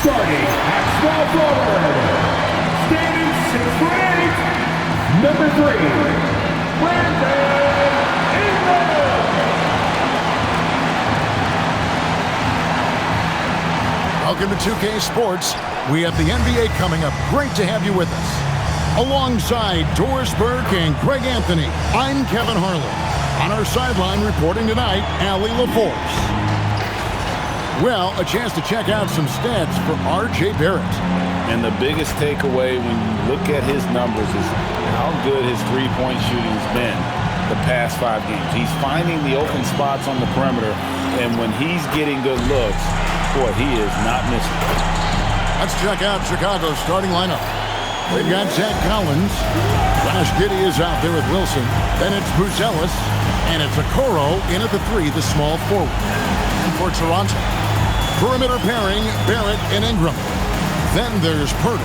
Starting at small forward, standing 6'8", number 3, Brandon Ingram. Welcome to 2K Sports. We have the NBA coming up. Great to have you with us. Alongside Doris Burke and Greg Anthony, I'm Kevin Harlan. On our sideline reporting tonight, Allie LaForce. Well, a chance to check out some stats for R.J. Barrett. And the biggest takeaway when you look at his numbers is how good his three-point shooting's been the past 5 games. He's finding the open spots on the perimeter, and when he's getting good looks, boy, he is not missing. Let's check out Chicago's starting lineup. They've got Zach Collins. Josh Giddey is out there with Wilson. Then it's Buzelis, and it's Okoro in at the 3, the small forward. And for Toronto, perimeter pairing, Barrett and Ingram. Then there's Pirtle.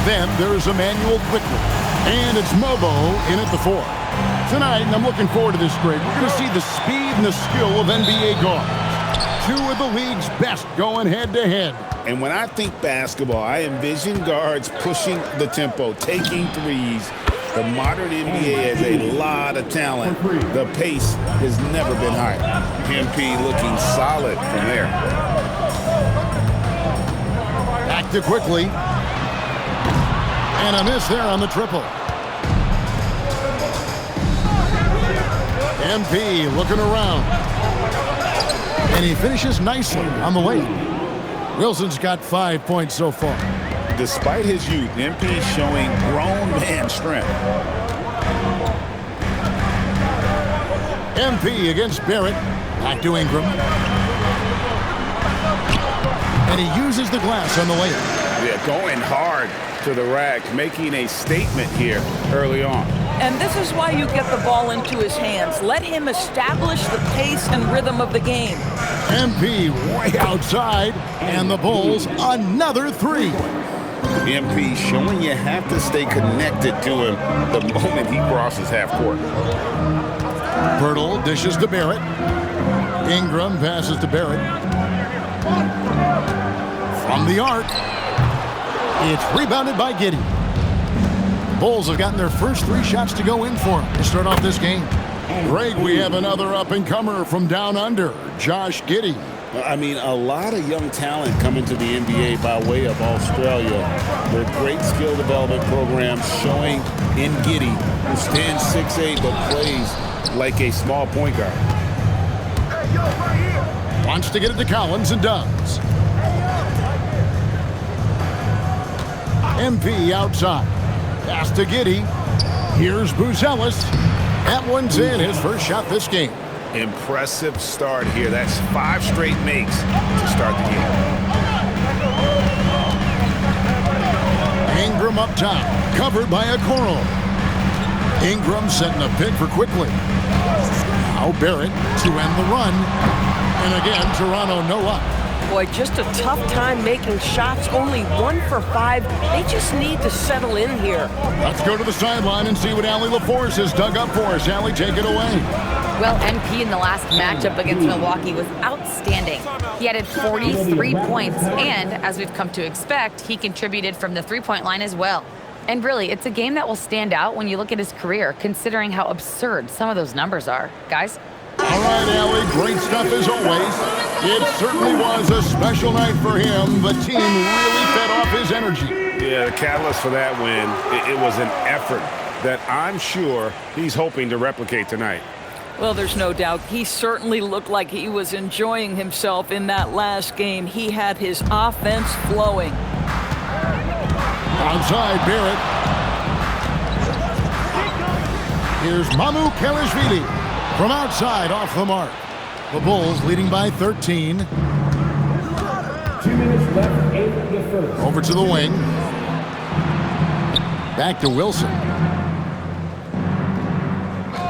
Then there's Emmanuel Quickly. And it's Mobo in at the 4. Tonight, and I'm looking forward to this, Greg, we're going to see the speed and the skill of NBA guards. 2 of the league's best going head-to-head. And when I think basketball, I envision guards pushing the tempo, taking threes. The modern NBA has a lot of talent. The pace has never been higher. MP looking solid from there. Back to Quickly. And a miss there on the triple. MP looking around. And he finishes nicely on the layup. Wilson's got 5 points so far. Despite his youth, MP showing grown man strength. MP against Barrett. Back to Ingram. And he uses the glass on the layup. Yeah, going hard to the rack, making a statement here early on. And this is why you get the ball into his hands. Let him establish the pace and rhythm of the game. MP way outside, and the Bulls another 3. MP showing you have to stay connected to him the moment he crosses half court. Pirtle dishes to Barrett. Ingram passes to Barrett. From the arc, it's rebounded by Giddey. The Bulls have gotten their first 3 shots to go in for him to start off this game. Greg, we have another up-and-comer from down under, Josh Giddey. I mean, a lot of young talent coming to the NBA by way of Australia. Their great skill development programs showing in Giddey, who stands 6'8", but plays like a small point guard. Wants to get it to Collins and does. MP outside. Pass to Giddey. Here's Buzelis. That one's in, his first shot this game. Impressive start here. That's 5 straight makes to start the game. Ingram up top, covered by Okoro. Ingram setting a pick for Quickly. Now Barrett to end the run. And again, Toronto no luck. Boy, just a tough time making shots. Only 1 for 5. They just need to settle in here. Let's go to the sideline and see what Allie LaForce has dug up for us. Allie, take it away. Well, MP in the last matchup against Milwaukee was outstanding. He added 43 points, and as we've come to expect, he contributed from the three-point line as well. And really, it's a game that will stand out when you look at his career, considering how absurd some of those numbers are. Guys? All right, Allie, great stuff as always. It certainly was a special night for him. The team really fed off his energy. Yeah, the catalyst for that win, it was an effort that I'm sure he's hoping to replicate tonight. Well, there's no doubt. He certainly looked like he was enjoying himself in that last game. He had his offense flowing. Outside, Barrett. Here's Mamu Kelishvili from outside off the mark. The Bulls leading by 13. 2 minutes left in the first. Over to the wing. Back to Wilson.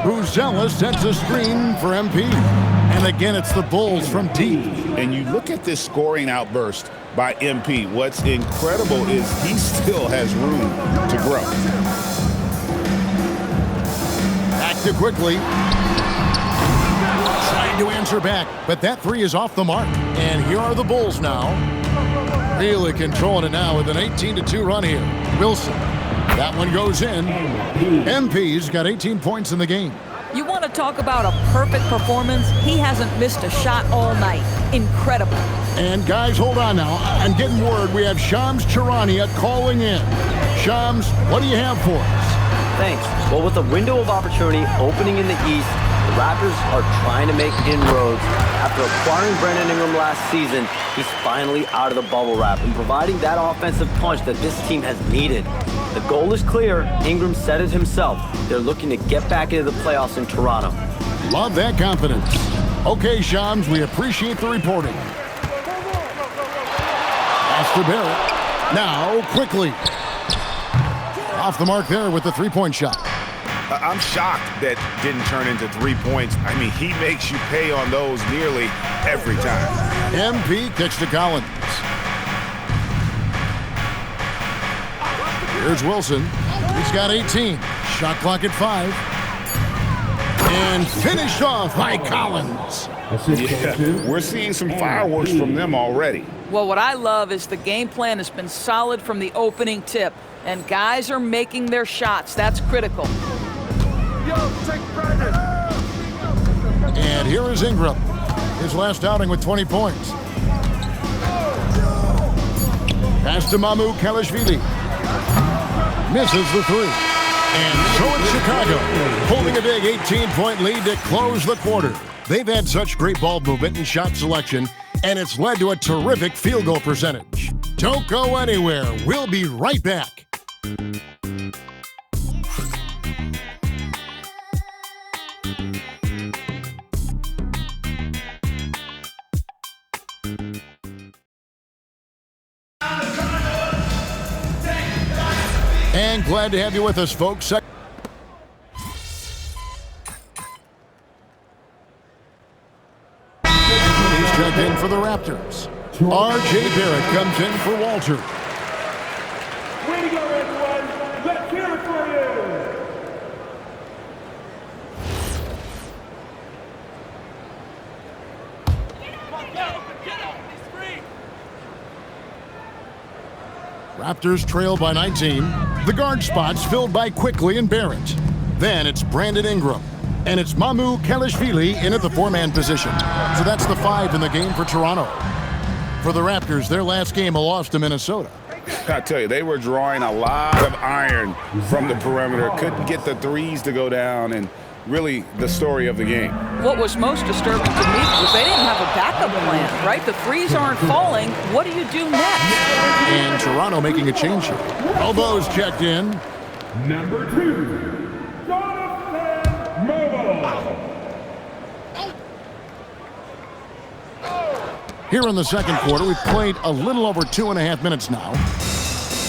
Buzelis sets a screen for MP. And again, it's the Bulls from deep. And you look at this scoring outburst by MP. What's incredible is he still has room to grow. Back to Quickly. Trying to answer back, but that 3 is off the mark. And here are the Bulls now. Really controlling it now with an 18-2 run here. Wilson. That one goes in. MP's got 18 points in the game. You want to talk about a perfect performance? He hasn't missed a shot all night. Incredible. And guys, hold on now. I'm getting word we have Shams Charania calling in. Shams, what do you have for us? Thanks. Well, with a window of opportunity opening in the East, the Raptors are trying to make inroads. After acquiring Brandon Ingram last season, he's finally out of the bubble wrap and providing that offensive punch that this team has needed. The goal is clear. Ingram said it himself. They're looking to get back into the playoffs in Toronto. Love that confidence. Okay, Shams, we appreciate the reporting. Pass to Barrett. Now, quickly. Off the mark there with the three-point shot. I'm shocked that didn't turn into 3 points. I mean, he makes you pay on those nearly every time. MP kicks to Collins. Here's Wilson. He's got 18. Shot clock at 5. And finished off by Collins. Yeah, we're seeing some fireworks from them already. Well, what I love is the game plan has been solid from the opening tip, and guys are making their shots. That's critical. And here is Ingram. His last outing with 20 points. Pass to Mamu Kelishvili. Misses the three. And so it's Chicago, holding a big 18-point lead to close the quarter. They've had such great ball movement and shot selection, and it's led to a terrific field goal percentage. Don't go anywhere. We'll be right back. And glad to have you with us, folks. He's checked in for the Raptors. R.J. Barrett comes in for Walter. Way to go, everyone. Let's hear it for you. Raptors trail by 19. The guard spots filled by Quickly and Barrett. Then it's Brandon Ingram. And it's Mamu Kelishvili in at the four-man position. So that's the 5 in the game for Toronto. For the Raptors, their last game a loss to Minnesota. I tell you, they were drawing a lot of iron from the perimeter. Couldn't get the threes to go down, and really the story of the game. What was most disturbing to me was they didn't have a backup plan, right? The threes aren't falling. What do you do next? And Toronto making a change here. Elbows checked in. Number 2, Jonathan Mobile. Here in the second quarter, we've played a little over 2.5 minutes now.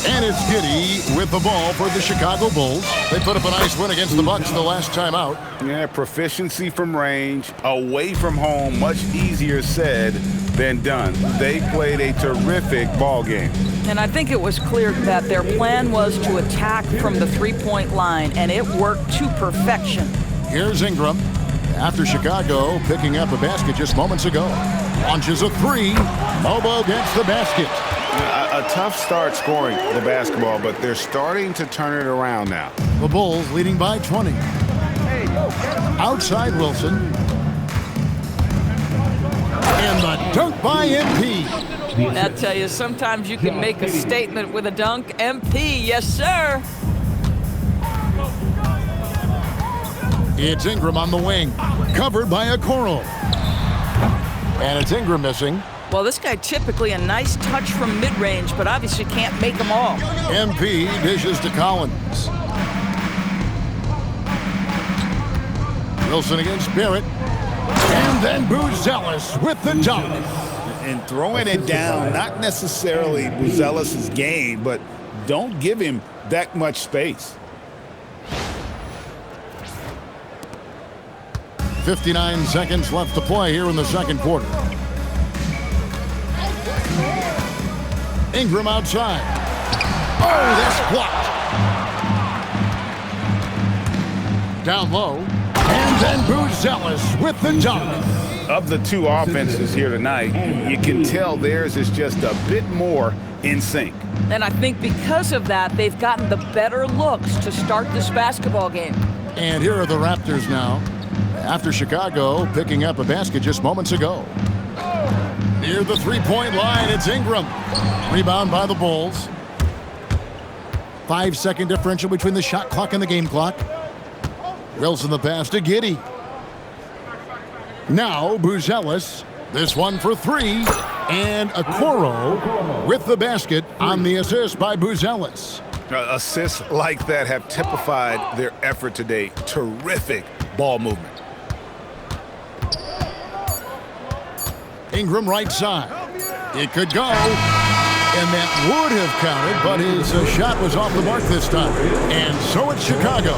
And it's Giddey with the ball for the Chicago Bulls. They put up a nice win against the Bucks the last time out. Yeah, proficiency from range, away from home, much easier said than done. They played a terrific ball game. And I think it was clear that their plan was to attack from the three-point line, and it worked to perfection. Here's Ingram. After Chicago picking up a basket just moments ago. Launches a three. Mobo gets the basket. A tough start scoring the basketball, but they're starting to turn it around now. The Bulls leading by 20. Outside Wilson. And the dunk by MP. I tell you, sometimes you can make a statement with a dunk. MP, yes, sir. It's Ingram on the wing. Covered by Okoro. And it's Ingram missing. Well, this guy typically a nice touch from mid-range, but obviously can't make them all. MP dishes to Collins. Wilson against Barrett. And then Buzelis with the dunk. And throwing it down, not necessarily Buzelis' game, but don't give him that much space. 59 seconds left to play here in the second quarter. Ingram outside. Oh, that's blocked. Down low. And then Buzelis with the dunk. of the two offenses here tonight, you can tell theirs is just a bit more in sync. And I think because of that, they've gotten the better looks to start this basketball game. And here are the Raptors now, after Chicago picking up a basket just moments ago. Near the three-point line, it's Ingram. Rebound by the Bulls. 5-second differential between the shot clock and the game clock. Wilson the pass to Giddey. Now Buzelis. This one for three. And Okoro with the basket on the assist by Buzelis. Assists like that have typified their effort today. Terrific ball movement. Ingram right side. It could go. And that would have counted, but his shot was off the mark this time. And so it's Chicago,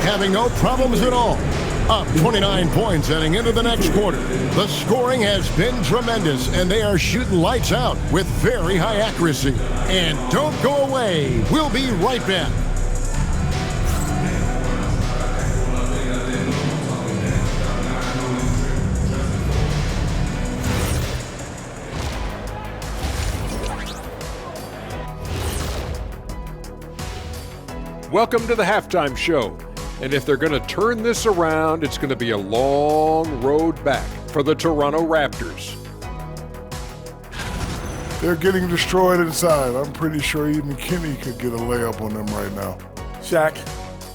having no problems at all. Up 29 points heading into the next quarter. The scoring has been tremendous, and they are shooting lights out with very high accuracy. And don't go away. We'll be right back. Welcome to the halftime show. And if they're going to turn this around, it's going to be a long road back for the Toronto Raptors. They're getting destroyed inside. I'm pretty sure even Kenny could get a layup on them right now. Shaq,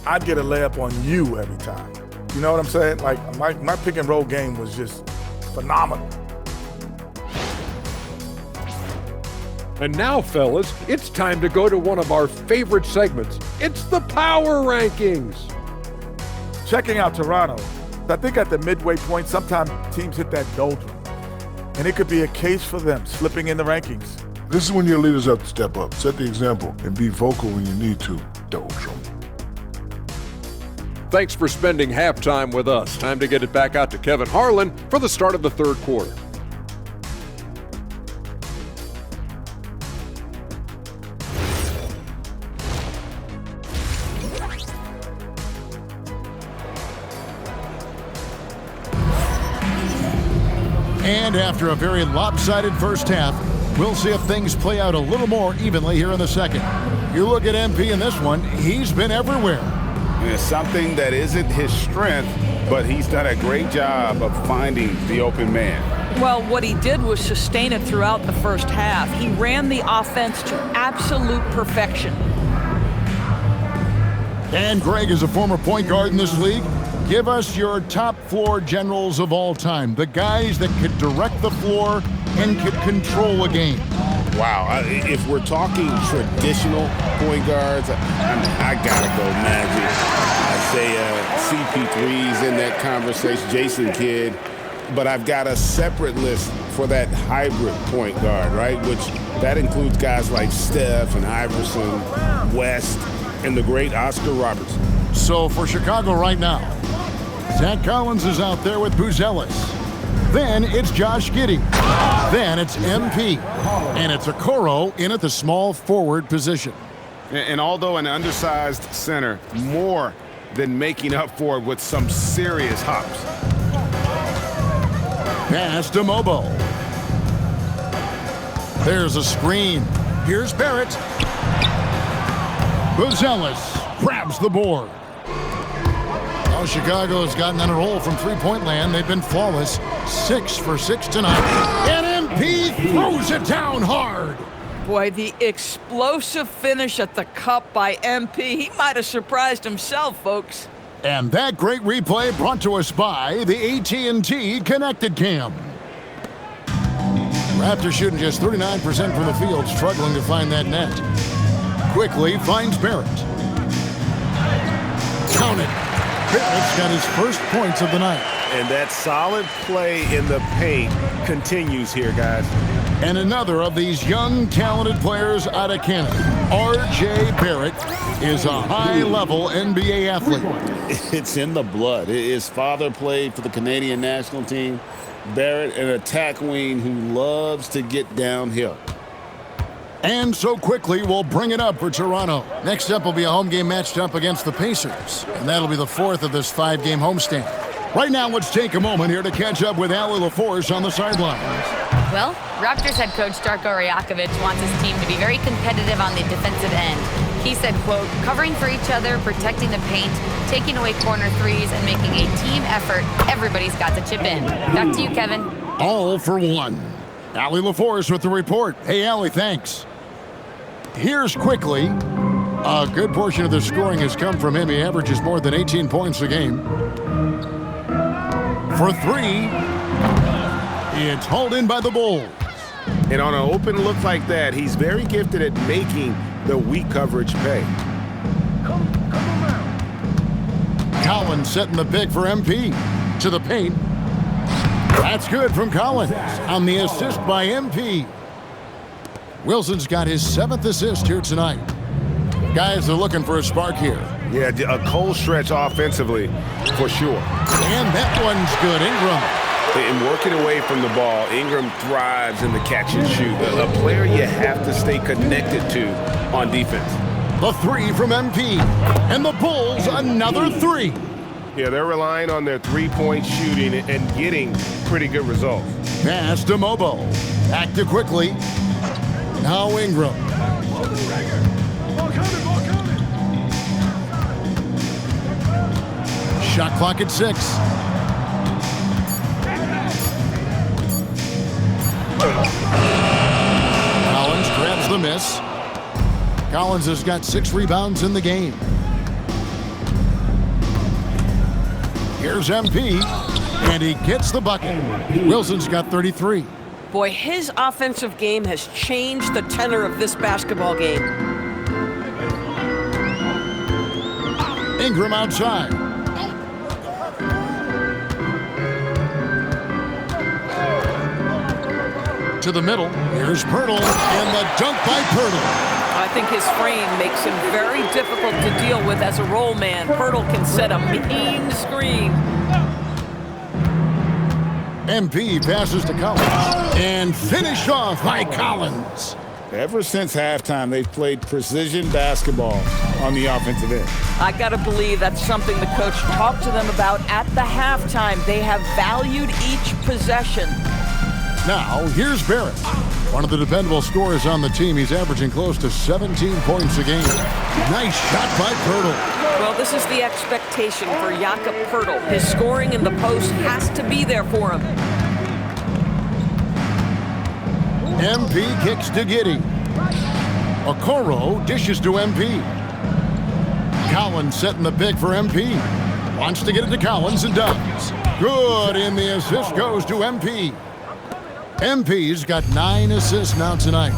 I'd get a layup on you every time. You know what I'm saying? Like, my pick and roll game was just phenomenal. And now, fellas, it's time to go to one of our favorite segments. It's the Power Rankings. Checking out Toronto, I think at the midway point, sometimes teams hit that doldrum. And it could be a case for them slipping in the rankings. This is when your leaders have to step up, set the example, and be vocal when you need to. Doldrum. Thanks for spending halftime with us. Time to get it back out to Kevin Harlan for the start of the third quarter. And after a very lopsided first half, we'll see if things play out a little more evenly here in the second. You look at MP in this one, he's been everywhere. It's something that isn't his strength, but he's done a great job of finding the open man. Well, what he did was sustain it throughout the first half. He ran the offense to absolute perfection. And Greg is a former point guard in this league. Give us your top floor generals of all time, the guys that could direct the floor and could control a game. Wow, if we're talking traditional point guards, I gotta go Magic, Isaiah, CP3's in that conversation, Jason Kidd. But I've got a separate list for that hybrid point guard, right? Which that includes guys like Steph and Iverson, West, and the great Oscar Robertson. So for Chicago right now, Zach Collins is out there with Buzelis. Then it's Josh Giddey. Then it's MP. And it's Okoro in at the small forward position. And although an undersized center, more than making up for it with some serious hops. Pass to Mobo. There's a screen. Here's Barrett. Buzelis grabs the board. Well, Chicago has gotten on a roll from three-point land. They've been flawless. 6 for 6 tonight. And MP throws it down hard. Boy, the explosive finish at the cup by MP. He might have surprised himself, folks. And that great replay brought to us by the AT&T Connected Cam. Raptors shooting just 39% from the field, struggling to find that net. Quickly finds Barrett. Count it. Barrett's got his first points of the night. And that solid play in the paint continues here, guys. And another of these young, talented players out of Canada, R.J. Barrett, is a high-level NBA athlete. It's in the blood. His father played for the Canadian national team. Barrett, an attack wing who loves to get downhill. And so quickly, we'll bring it up for Toronto. Next up will be a home game matched up against the Pacers. And that'll be the fourth of this 5-game homestand. Right now, let's take a moment here to catch up with Allie LaForce on the sidelines. Well, Raptors head coach Darko Rajakovic wants his team to be very competitive on the defensive end. He said, quote, covering for each other, protecting the paint, taking away corner threes, and making a team effort. Everybody's got to chip in. Back to you, Kevin. All for one. Allie LaForce with the report. Hey, Allie, thanks. Here's quickly. A good portion of the scoring has come from him. He averages more than 18 points a game. For three, it's hauled in by the Bulls. And on an open look like that, he's very gifted at making the weak coverage pay. Collins setting the pick for MP. To the paint. That's good from Collins on the assist by MP. Wilson's got his 7th assist here tonight. Guys are looking for a spark here. Yeah, a cold stretch offensively, for sure. And that one's good. Ingram. And working away from the ball, Ingram thrives in the catch and shoot. A player you have to stay connected to on defense. The three from MP. And the Bulls, another three. Yeah, they're relying on their three-point shooting and getting pretty good results. Pass to Mobo. Back to quickly. Now Ingram. Shot clock at 6. Collins grabs the miss. Collins has got 6 rebounds in the game. Here's MP, and he gets the bucket. Wilson's got 33. Boy, his offensive game has changed the tenor of this basketball game. Ingram outside. To the middle. Here's Pirtle, and the dunk by Pirtle. I think his frame makes him very difficult to deal with as a roll man. Pirtle can set a mean screen. MP passes to Collins and finished off by Collins. Ever since halftime, they've played precision basketball on the offensive end. I got to believe that's something the coach talked to them about at the halftime. They have valued each possession. Now, here's Barrett. One of the dependable scorers on the team. He's averaging close to 17 points a game. Nice shot by Pirtle. Well, this is the expectation for Jakob Pirtle. His scoring in the post has to be there for him. MP kicks to Giddey. Okoro dishes to MP. Collins setting the pick for MP. Wants to get it to Collins and does. Good, and the assist goes to MP. MP's got 9 assists now tonight.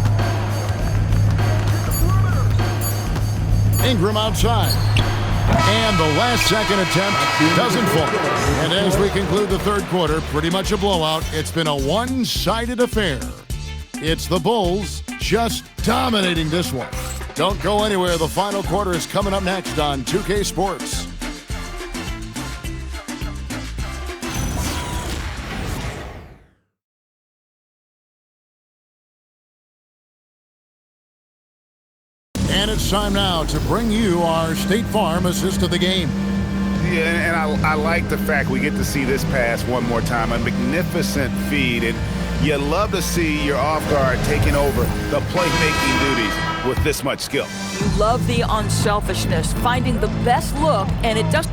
Ingram outside. And the last second attempt doesn't fall. And as we conclude the third quarter, pretty much a blowout. It's been a one-sided affair. It's the Bulls just dominating this one. Don't go anywhere. The final quarter is coming up next on 2K Sports. And it's time now to bring you our State Farm assist of the game. Yeah, and I like the fact we get to see this pass one more time. A magnificent feed, and you love to see your off guard taking over the playmaking duties with this much skill. You love the unselfishness, finding the best look, and it does.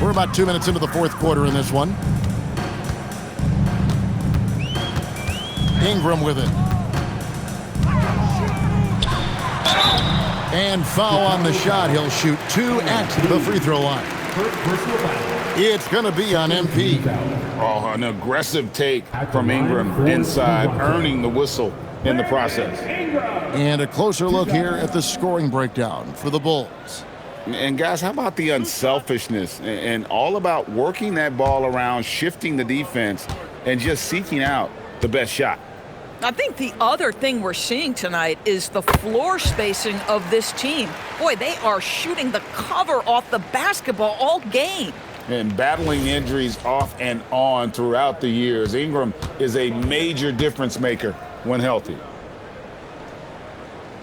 We're about 2 minutes into the fourth quarter in this one. Ingram with it. And foul on the shot. He'll shoot 2 at the free throw line. It's going to be on MP. Oh, an aggressive take from Ingram inside, earning the whistle in the process. And a closer look here at the scoring breakdown for the Bulls. And guys, how about the unselfishness and all about working that ball around, shifting the defense, and just seeking out the best shot? I think the other thing we're seeing tonight is the floor spacing of this team. Boy, they are shooting the cover off the basketball all game. And battling injuries off and on throughout the years, Ingram is a major difference maker when healthy.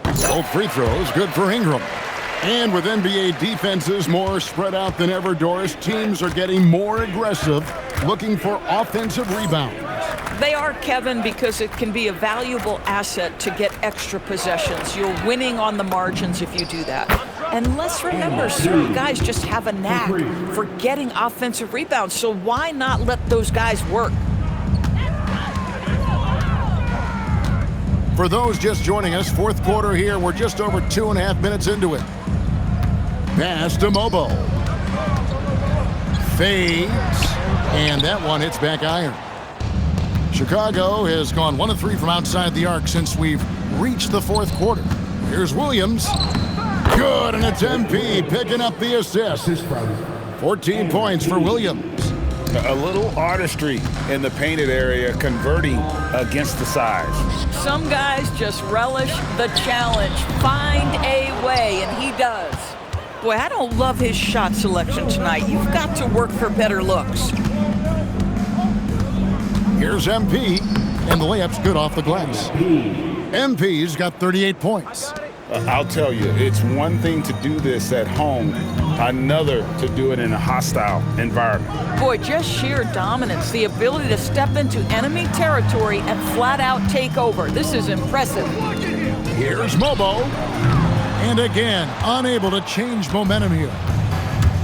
Both free throws good for Ingram. And with NBA defenses more spread out than ever, Doris, teams are getting more aggressive, looking for offensive rebounds. They are, Kevin, because it can be a valuable asset to get extra possessions. You're winning on the margins if you do that. And let's remember, certain guys just have a knack for getting offensive rebounds, so why not let those guys work? For those just joining us, fourth quarter here, we're just over 2.5 minutes into it. Pass to Mobo. Fades, and that one hits back iron. Chicago has gone 1 of 3 from outside the arc since we've reached the fourth quarter. Here's Williams. Good, and it's MP picking up the assist. 14 points for Williams. A little artistry in the painted area, converting against the size. Some guys just relish the challenge. Find a way, and he does. Boy, I don't love his shot selection tonight. You've got to work for better looks. Here's MP, and the layup's good off the glass. MP's got 38 points. I'll tell you, it's one thing to do this at home, another to do it in a hostile environment. Boy, just sheer dominance, the ability to step into enemy territory and flat out take over. This is impressive. Here's Mobo, and again, unable to change momentum here.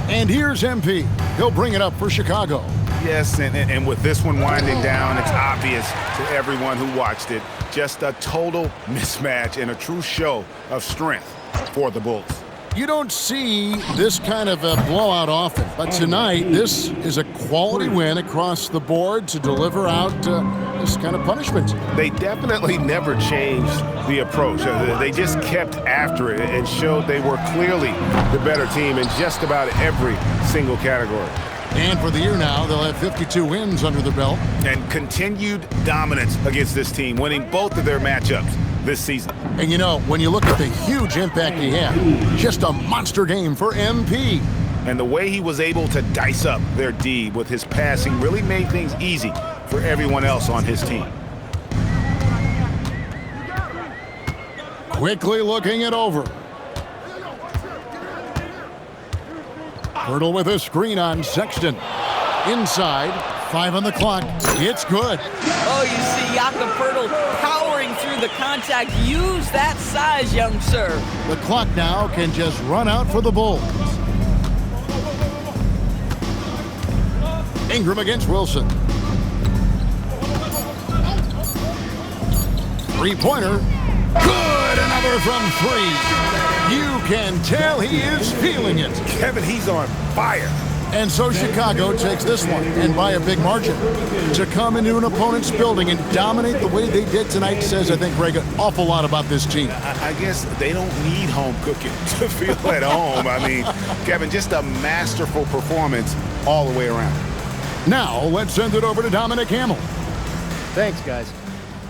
And here's MP. He'll bring it up for Chicago. Yes, and with this one winding down, it's obvious to everyone who watched it. Just a total mismatch and a true show of strength for the Bulls. You don't see this kind of a blowout often, but tonight this is a quality win across the board to deliver out this kind of punishment. They definitely never changed the approach. They just kept after it and showed they were clearly the better team in just about every single category. And for the year now, they'll have 52 wins under the belt. And continued dominance against this team, winning both of their matchups this season. And you know, when you look at the huge impact he had, just a monster game for MP. And the way he was able to dice up their D with his passing really made things easy for everyone else on his team. Quickly looking it over. Hurdle with a screen on Sexton. Inside, 5 on the clock. It's good. Oh, you see Jakob Poeltl powering through the contact. Use that size, young sir. The clock now can just run out for the Bulls. Ingram against Wilson. Three-pointer. Good, another from 3. You can tell he is feeling it. Kevin, he's on fire. And so Chicago takes this one, and by a big margin. To come into an opponent's building and dominate the way they did tonight says, I think, Greg, an awful lot about this team. I guess they don't need home cooking to feel at home. I mean, Kevin, just a masterful performance all the way around. Now, let's send it over to Dominic Hamill. Thanks, guys.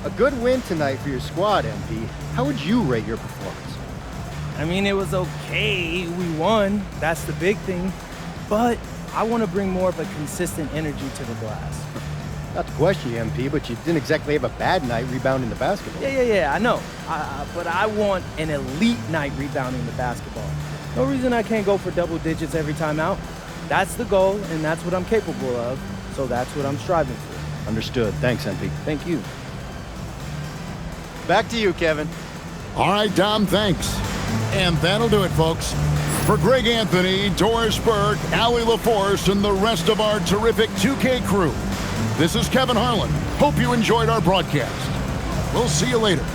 A good win tonight for your squad, MP. How would you rate your performance? I mean, it was okay. We won. That's the big thing. But I want to bring more of a consistent energy to the glass. Not to question you, MP, but you didn't exactly have a bad night rebounding the basketball. Yeah, I know. But I want an elite night rebounding the basketball. No reason I can't go for double digits every time out. That's the goal, and that's what I'm capable of. So that's what I'm striving for. Understood. Thanks, MP. Thank you. Back to you, Kevin. All right, Dom, thanks. And that'll do it, folks. For Greg Anthony, Doris Burke, Allie LaForce, and the rest of our terrific 2K crew, this is Kevin Harlan. Hope you enjoyed our broadcast. We'll see you later.